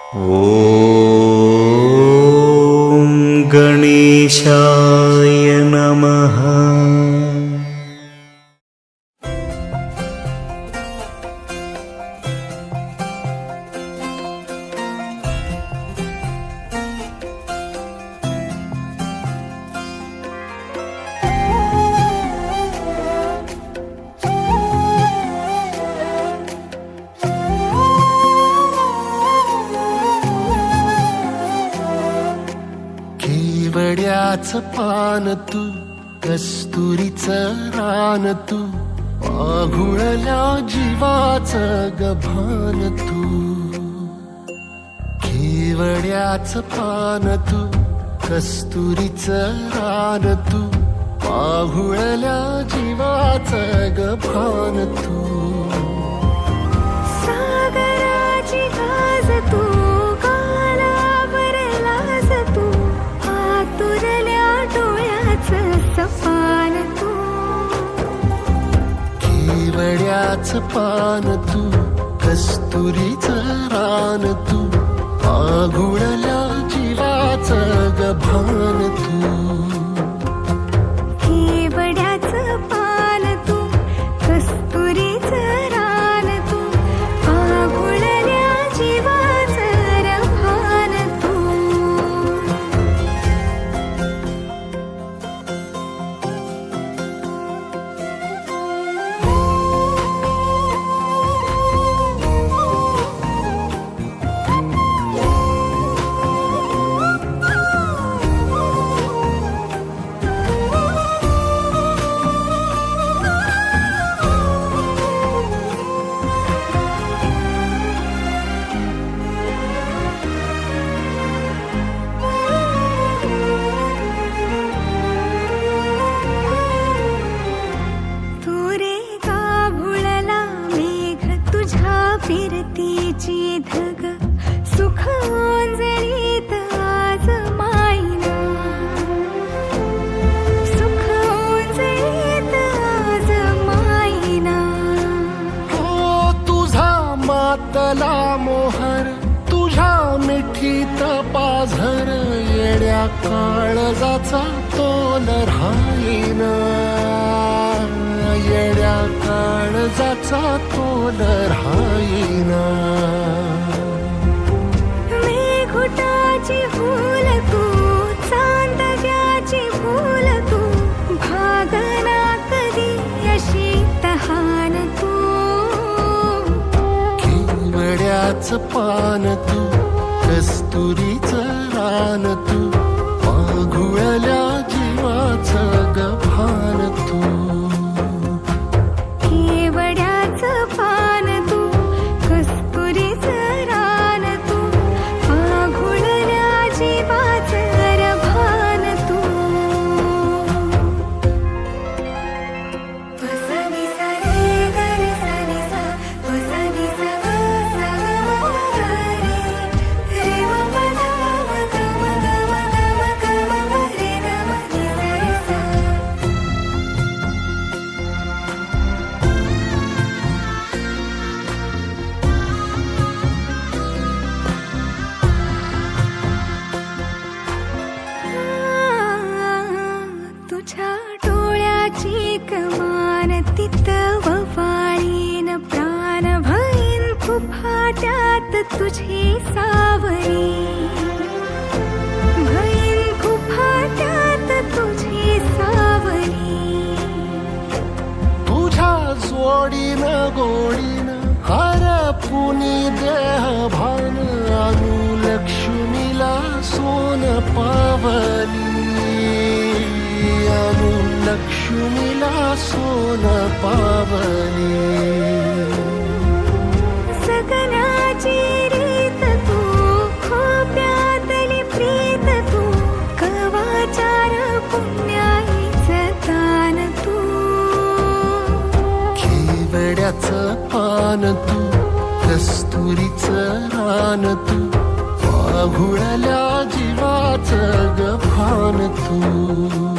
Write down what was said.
ॐ गणेशाय नमः। केवड्याचं पान तू, कस्तुरीचं रान तू, आघुळल्या जीवाचं गभान तू. केवड्याचं पान तू, कस्तुरीचं रान तू, आघुळल्या जीवाचं गभान तू. सागराची गाज तू, गालावर लाज तू, आतुरल्या डोळ्याचं सपान तू. केवड्याचं पान तू, कस्तुरीचं रान तू, आघुळल्या जीवाचं गभान तू. केवड्याचं पान तू, कस्तुरीचं रान तू, आघुळल्या जीवाचं रभान तू. फिरतीची धग सुख ओंजळीत आज मायना, सुख ओंजळीत आज मायना. हो तुझा मातला मोहर, तुझ्या मिठीत पाझर, येड्या काळजाचा तोल राहीना, येड्या काळजाचा तोल राहीना. मेघुटाची फूल तू, चांदव्याची फूल तू, भागना कधी अशी तहान तू. केवड्याचं पान तू, कस्तुरीचं रान तू, आघुळल्या जीवाचं गभान तू. केवड्याचं पान तू, कस्तुरीचं रान तू, आघुळल्या जीवाचं रभान तू. वसनी सा रे ग रे सा नी सा, वसनी सा ग सा ग म ग रे, रे म प ध म ग म ग म ग म ग म ग रे ग म नी सा रे सा. तुझ्या डोळ्याची कमान तिथं ववाळीन प्राण भईन फुफाट्यात तुझी सावरी, भईन फुफाट्यात तुझी सावरी. तुझ्या जोडीनं गोडीनं हरपुनी देह भान, अनुलक्ष्मीला सोन पावली, अनुलक्ष्मीला सोन पावली. सगनाची रीत तू, खोप्यातली प्रीत तू, कवाचार पुण्याईचं दान तू. केवड्याचं पान तू, कस्तुरीचं रान तू, आघुळल्या जीवाचं गभान तू.